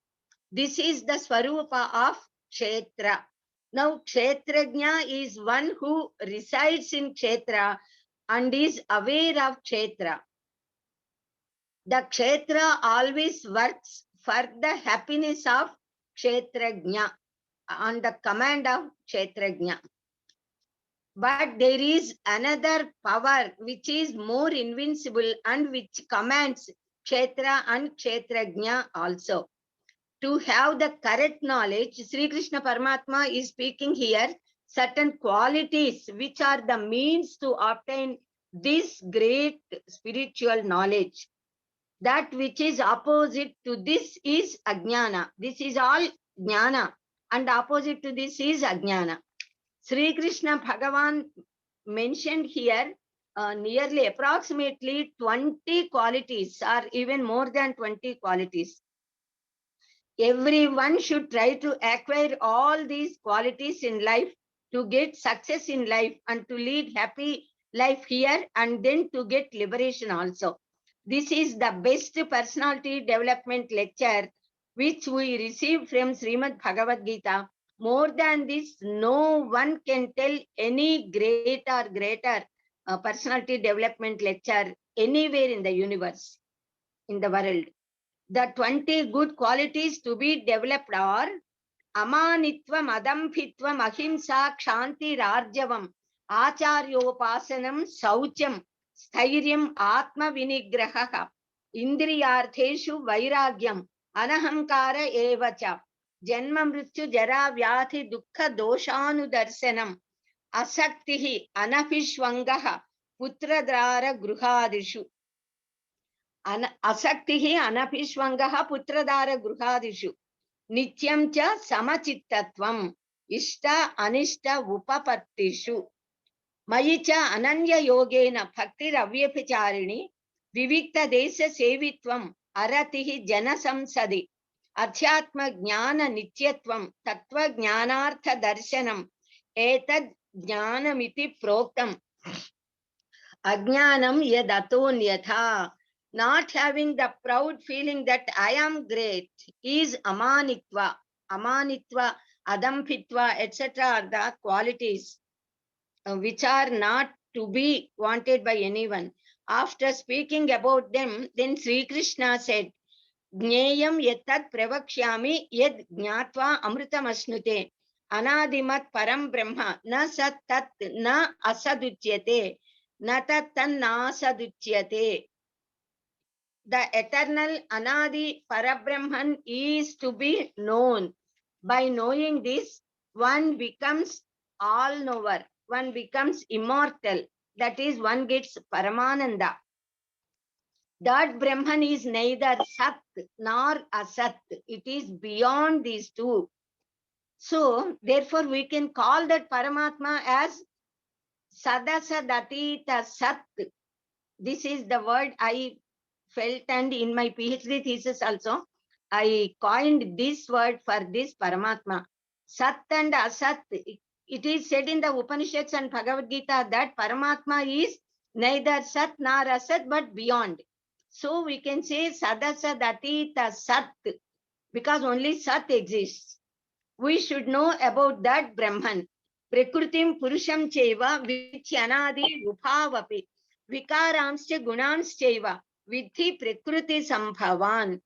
This is the Swarupa of Kshetra. Now Kshetrajna is one who resides in Kshetra and is aware of Kshetra. The Kshetra always works for the happiness of Kshetrajna, on the command of Kshetrajna. But there is another power which is more invincible and which commands Kshetra and Kshetrajna also. To have the correct knowledge, Sri Krishna Paramatma is speaking here certain qualities which are the means to obtain this great spiritual knowledge. That which is opposite to this is Ajnana. This is all Jnana. And opposite to this is Ajnana. Sri Krishna Bhagavan mentioned here nearly approximately 20 qualities, or even more than 20 qualities. Everyone should try to acquire all these qualities in life to get success in life and to lead happy life here, and then to get liberation also. This is the best personality development lecture which we received from Srimad Bhagawadgita. More than this, no one can tell any greater personality development lecture anywhere in the universe, in the world. The 20 good qualities to be developed are Amanitvam, Adamphitvam, Ahimsa, Kshanti, Rarjavam, Acharyopasanam, Saucham, Stairyam, Atma Vinigraha, Indriyartheshu, Vairagyam, Anahamkara Evacha, Janma Mrityu, Jara Vyati, Dukkha, Doshanu Darsanam, Asaktihi, Anafishwangaha, Putradrara Gruhadishu. Asaktihi, Anafishwangaha, Putradara Gruhadishu. Nityam cha samachitatvam ishta anishta upapattishu mayi cha ananya yogena bhaktir avyaphicharini vivikta desha sevitvam aratihi jana samsadi adhyatma jnana nityatvam tattva jnanartha darshanam etad jnanamiti proktam ajnanam yadatonyatha. Not having the proud feeling that I am great is amanitva. Amanitva, adamphitva, etc. are the qualities which are not to be wanted by anyone. After speaking about them, then Sri Krishna said, Jneyam yattat pravakshyami yad jnatva amritam asnute anadimat param brahma na sat tat na asaduchyate na tat tan na asaduchyate. The eternal Anadi Parabrahman is to be known. By knowing this, one becomes all-knower. One becomes immortal. That is, one gets Paramananda. That Brahman is neither Sat nor Asat. It is beyond these two. So, therefore, we can call that Paramatma as Sadasadatita Sat. This is the word I felt, and in my PhD thesis also, I coined this word for this Paramatma. Sat and Asat. It is said in the Upanishads and Bhagawadgita that Paramatma is neither Sat nor Asat but beyond. So we can say Sadasadatita Sat because only Sat exists. We should know about that Brahman. Prakritim Purusham Cheva Vicyanadi Rupavapi Vikaramscha Gunamscheva Vidhi Prakriti Sambhavan.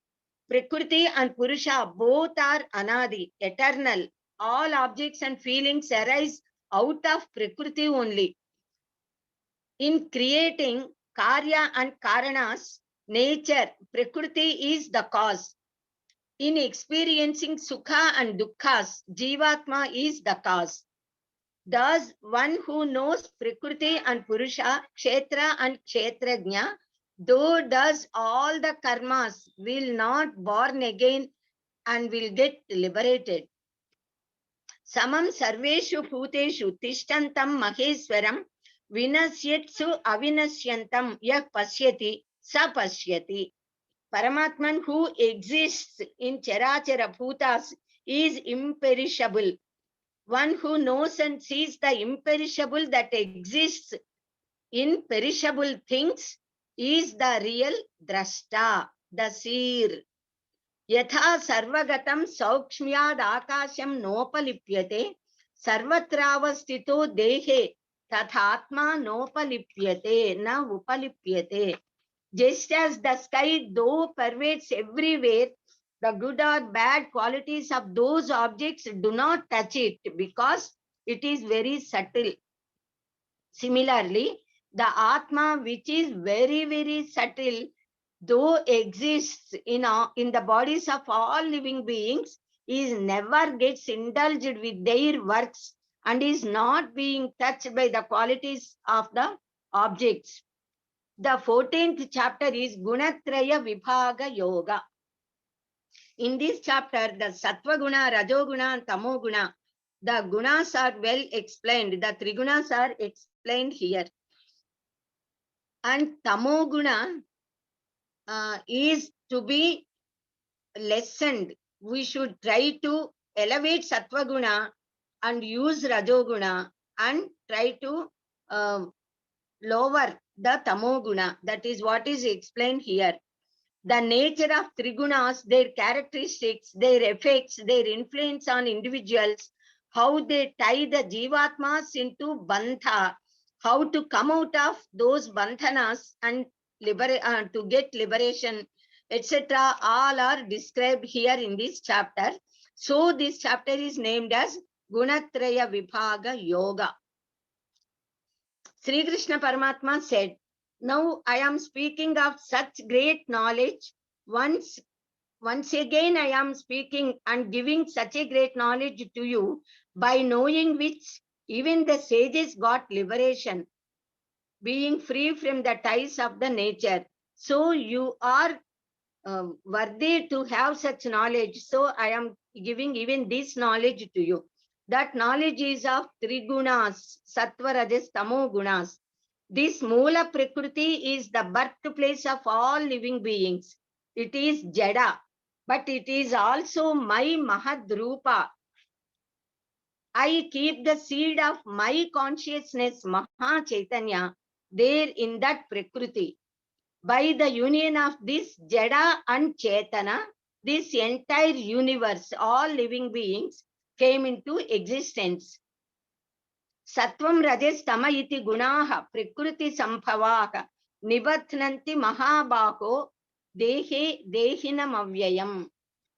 Prakriti and Purusha both are Anadi, eternal. All objects and feelings arise out of Prakriti only. In creating Karya and Karanas, nature, Prakriti is the cause. In experiencing Sukha and Dukkhas, Jivatma is the cause. Thus, one who knows Prakriti and Purusha, Kshetra and Kshetrajna, though does all the karmas, will not born again and will get liberated. Samam sarveshu bhuteshu tishtantam maheswaram vinasyetsu avinasyantam yah pasyati sa pasyati. Paramatman who exists in Charachara Bhutas is imperishable. One who knows and sees the imperishable that exists in perishable things is the real Drashta, the seer. Yatha sarvagatam saukshmyad akasham nopalipyate sarvatravastito dehe tathatma nopalipyate na upalipyate. Just as the sky though pervades everywhere, the good or bad qualities of those objects do not touch it because it is very subtle. Similarly, the Atma, which is very, very subtle, though exists in the bodies of all living beings, is never gets indulged with their works and is not being touched by the qualities of the objects. The 14th chapter is Gunatraya Vibhaga Yoga. In this chapter, the Sattva Guna, Rajoguna, and Tamoguna, the gunas are well explained. The three gunas are explained here. And Tamoguna is to be lessened. We should try to elevate Sattva Guna and use Rajoguna and try to lower the Tamoguna. That is what is explained here. The nature of Trigunas, their characteristics, their effects, their influence on individuals, how they tie the Jivatmas into Bandha, how to come out of those bandhanas and to get liberation, etc. All are described here in this chapter. So this chapter is named as Gunatraya Vibhaga Yoga. Sri Krishna Paramatma said, now I am speaking of such great knowledge. Once again I am speaking and giving such a great knowledge to you, by knowing which even the sages got liberation, being free from the ties of the nature. So you are worthy to have such knowledge. So I am giving even this knowledge to you. That knowledge is of three gunas, sattva, rajas, tamo gunas. This Moola Prakriti is the birthplace of all living beings. It is Jada, but it is also my Mahadrupa. I keep the seed of my consciousness, Maha Chaitanya, there in that Prakriti. By the union of this Jada and Chaitana, this entire universe, all living beings, came into existence. Sattvam rajas tama iti gunaha prakriti sambhavaha nibathnanti mahabako dehinam avyayam.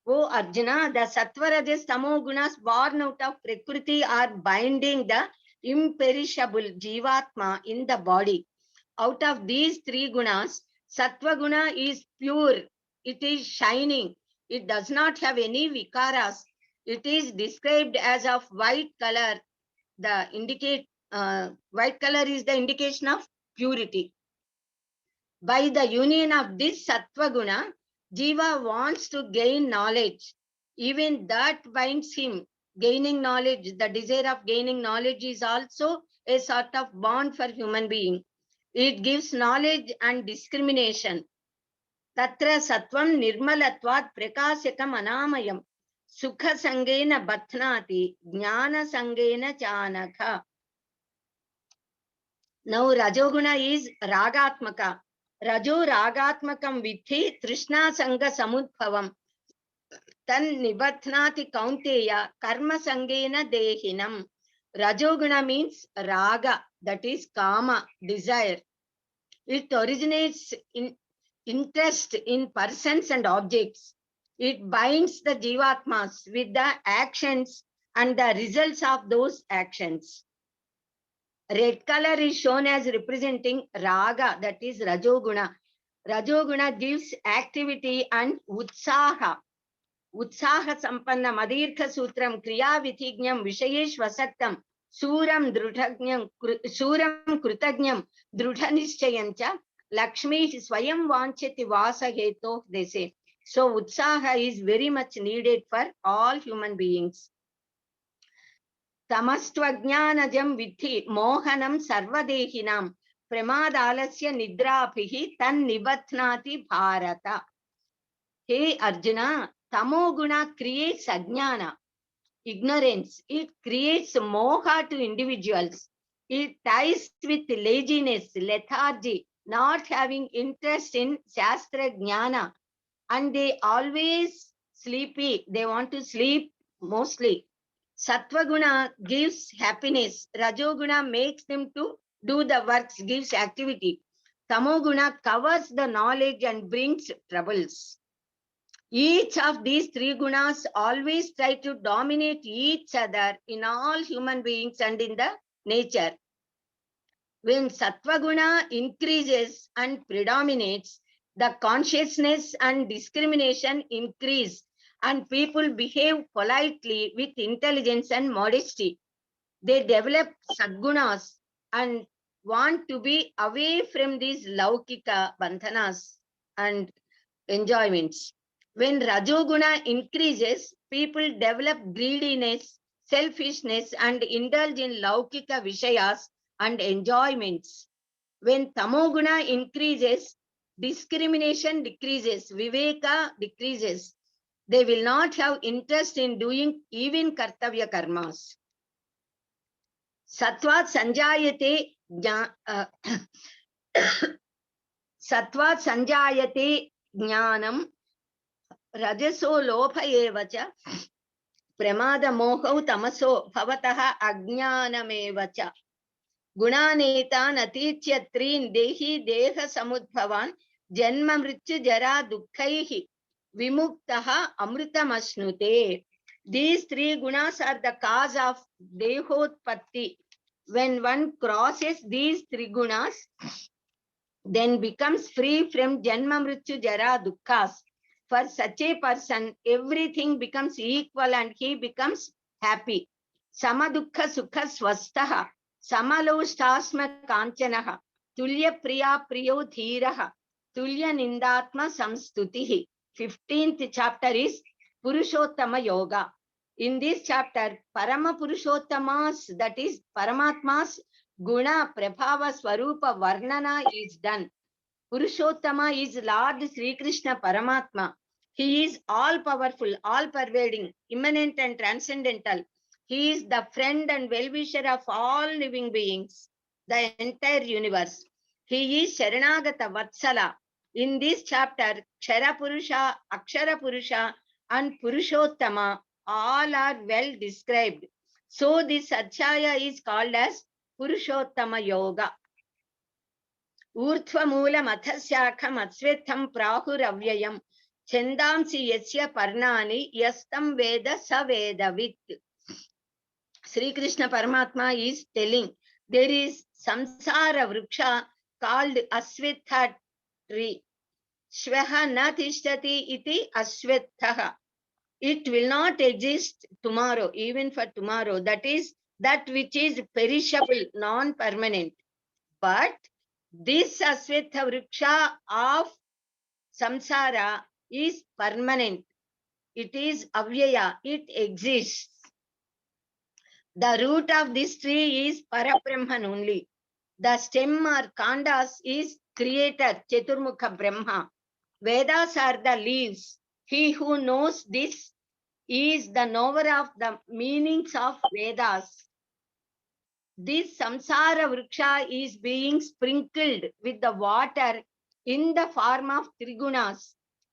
O Arjuna, the sattva rajas tamo gunas born out of prakriti are binding the imperishable jivatma in the body. Out of these three gunas, sattva guna is pure, it is shining, it does not have any vikaras. It is described as of white color. White color is the indication of purity. By the union of this sattva guna, Jiva wants to gain knowledge. Even that binds him. Gaining knowledge, the desire of gaining knowledge is also a sort of bond for human being. It gives knowledge and discrimination. Tatra sattvam nirmalatvat prakashakam anamayam sukha sangena bathnati jnana sangena chanakha. Now Rajoguna is Ragatmaka. Rajo Ragatmakam vithi Trishna Sangha Samudbhavam. Tan Nibathnati Kaunteya Karma Sangena Dehinam. Rajoguna means Raga, that is Kama, desire. It originates in interest in persons and objects. It binds the Jivatmas with the actions and the results of those actions. Red color is shown as representing Raga, that is Rajoguna. Rajoguna gives activity and Utsaha. Utsaha Sampanna Madhirka Sutram Kriya Vithignyam Vishayeshvasaktam Suram Krutagnyam Drudhanishchayancha Lakshmi Swayam Vanchati Vasa Heto, they say. So Utsaha is very much needed for all human beings. Tamastvajnanajam vithi mohanam sarvadehinam pramadalasya nidrabhihi tan nibathnati bharata. Hey Arjuna, tamoguna creates ajnana, ignorance. It creates moha to individuals. It ties with laziness, lethargy, not having interest in Shastra Jnana. And they always sleepy. They want to sleep mostly. Sattva-guna gives happiness. Rajoguna makes them to do the works, gives activity. Tamoguna covers the knowledge and brings troubles. Each of these three gunas always try to dominate each other in all human beings and in the nature. When sattva guna increases and predominates, the consciousness and discrimination increase and people behave politely with intelligence and modesty. They develop sadgunas and want to be away from these laukika bandhanas and enjoyments. When Rajoguna increases, people develop greediness, selfishness, and indulge in laukika vishayas and enjoyments. When Tamoguna increases, discrimination decreases, viveka decreases. They will not have interest in doing even kartavya karmas. Sattvat sanjayate Sattvat sanjayate jnanam rajaso lopha evacha pramada mohau tamaso bhavataha ajnanamevacha. Gunanetan atirchya trin dehi deha samudbhavan janma mrityu jara dukkaihi vimuktaha amritamasnute. These three gunas are the cause of dehotpatti. When one crosses these three gunas, then becomes free from janma mrityu jara dukkhas. For such a person, everything becomes equal and he becomes happy. Sama dukkha sukha swastaha, samalostasma kanchanaha, tulya priya priyo dhiraha, tulya nindatma samstutihi. 15th chapter is Purushottama Yoga. In this chapter, Parama Purushottamas, that is Paramatma's Guna Prabhava Swarupa Varnana is done. Purushottama is Lord Sri Krishna Paramatma. He is all powerful, all pervading, immanent and transcendental. He is the friend and well-wisher of all living beings, the entire universe. He is Sharanagata Vatsala. In this chapter, Kshara Purusha, Akshara Purusha, and Purushottama all are well described. So this Adhyaya is called as Purushottama Yoga. Urthvamulam athasyakham atsvetham prahuravyayam chendamsi yasya parnani yastam veda savedavit. Sri Krishna Paramatma is telling there is samsara vriksha called asvetha tree. Shveha na tishtati iti asvethaha. It will not exist tomorrow, even for tomorrow. That is that which is perishable, non-permanent. But this asvetha vriksha of samsara is permanent. It is avyaya. It exists. The root of this tree is Parabrahman only. The stem or kandas is creator, Chaturmukha Brahma. Vedas are the leaves. He who knows this is the knower of the meanings of Vedas. This samsara vriksha is being sprinkled with the water in the form of trigunas.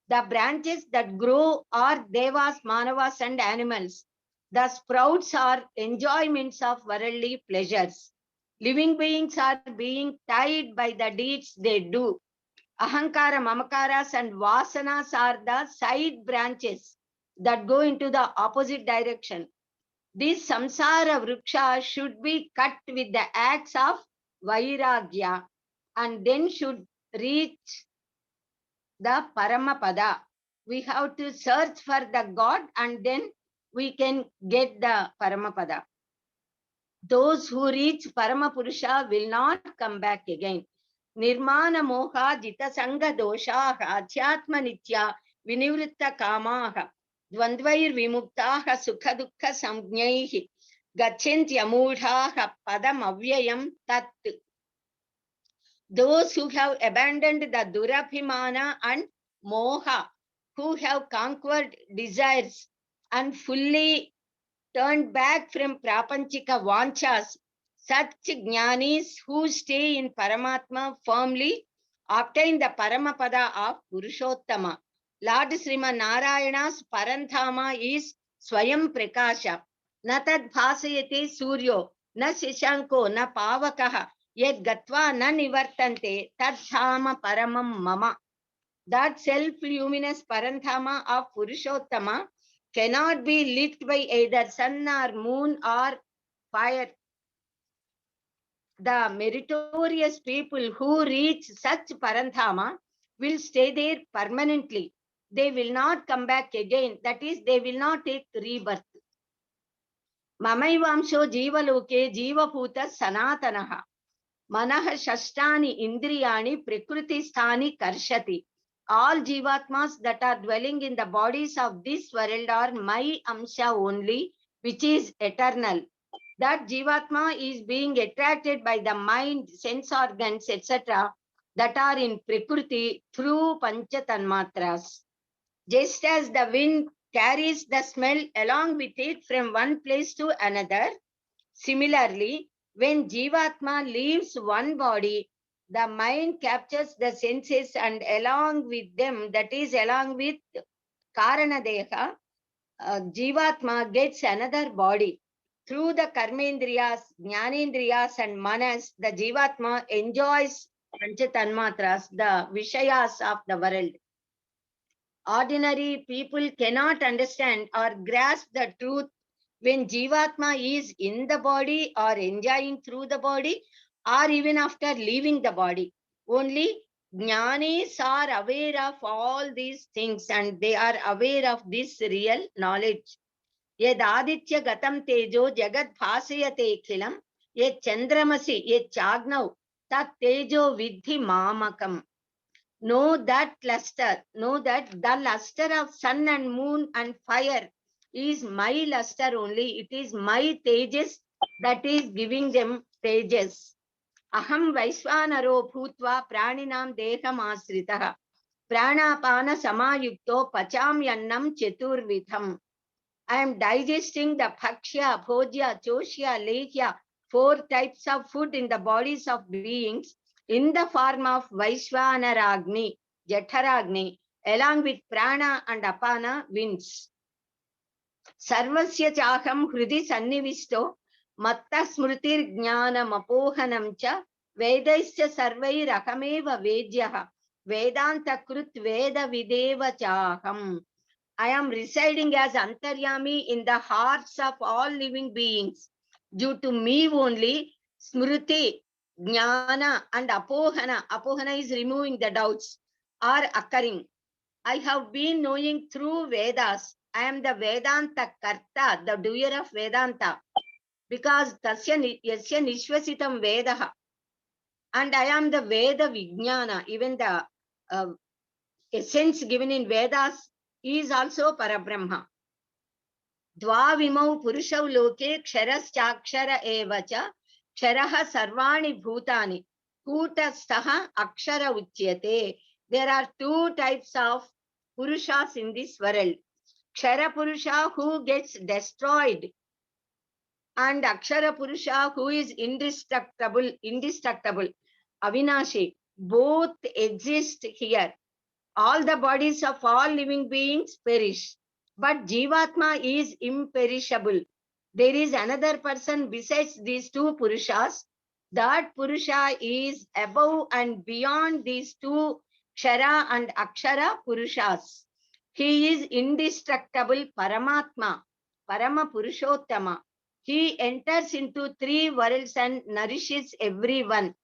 The branches that grow are devas, manavas, and animals. The sprouts are enjoyments of worldly pleasures. Living beings are being tied by the deeds they do. Ahankara, mamakaras, and vasanas are the side branches that go into the opposite direction. This samsara vriksha should be cut with the axe of vairagya and then should reach the Paramapada. We have to search for the God and then we can get the Paramapada. Those who reach Paramapurusha will not come back again. Nirmana moha jita sangha doshaha adhyatma nitya vinivritta kamaha dvandvair vimuktaha sukha dukkha samjnaihi gacchenti amudhaha padam avyayam tat. Those who have abandoned the durabhimana and moha, who have conquered desires and fully turned back from prapanchika vanchas, such jnanis who stay in Paramatma firmly obtain the Paramapada of Purushottama. Lord Srimad Narayana's Parantama is Swayam Prakasha. Na tad bhasayate suryo, na sishanko, na pavakaha, yet gatva na nivartante, tad dhama paramam mama. That self-luminous Parantama of Purushottama cannot be lit by either sun or moon or fire. The meritorious people who reach such Parantama will stay there permanently. They will not come back again. That is, they will not take rebirth. Mamaivamsho jivaloke jivaputa sanatanaha. Manaha shashtani indriyani prakriti sthani karshati. All jivatmas that are dwelling in the bodies of this world are my amsha only, which is eternal. That jivatma is being attracted by the mind, sense organs, etc. that are in prakriti through panchatanmatras. Just as the wind carries the smell along with it from one place to another, similarly, when jivatma leaves one body, the mind captures the senses and along with them, that is along with Karanadeha, jivatma gets another body. through the karmendriyas, jnanendriyas and manas, the Jivatma enjoys Panchatanmatras, the Vishayas of the world. Ordinary people cannot understand or grasp the truth when Jivatma is in the body or enjoying through the body or even after leaving the body. Only Jnanis are aware of all these things and they are aware of this real knowledge. Yed aditya gatam tejo jagat bhasayate khilam, yed chandramasi, yed chagnav, tat tejo vidhi mamakam. Know that luster, know that the luster of sun and moon and fire is my luster only. It is my tejas that is giving them tejas. Aham Vaishvanaro bhutva praninam deham asritaha. Pranapana samayukto pachamyannam chaturvitham. I am digesting the bhakshya, bhojya, choshya, lehya, 4 types of food in the bodies of beings in the form of Vaishvanaragni, Jatharagni, along with prana and apana winds. Sarvasya chaham hridi sannivisto, matta smrutir jnanam apohanam cha, vedaisya sarvai rakameva vedyaha, vedanta krut veda videva chaham. I am residing as Antaryami in the hearts of all living beings. Due to me only, Smriti, Jnana and Apohana is removing the doubts, are occurring. I have been knowing through Vedas. I am the Vedanta Karta, the doer of Vedanta. Because Tasya Yasya Nishvasitam Vedaha. And I am the Veda Vijnana, even the essence given in Vedas is also Parabrahma. Dvavimau Purushau Loke Ksharaschakshara Evacha Ksharaha Sarvani Bhutani Kutastaha Akshara Uchyate. There are 2 types of Purushas in this world. Kshara Purusha who gets destroyed and Akshara Purusha who is indestructible, Avinashi. Both exist here. All the bodies of all living beings perish. But Jivatma is imperishable. There is another person besides these 2 Purushas. That Purusha is above and beyond these 2 Kshara and Akshara Purushas. He is indestructible Paramatma, Parama Purushottama. He enters into 3 worlds and nourishes everyone.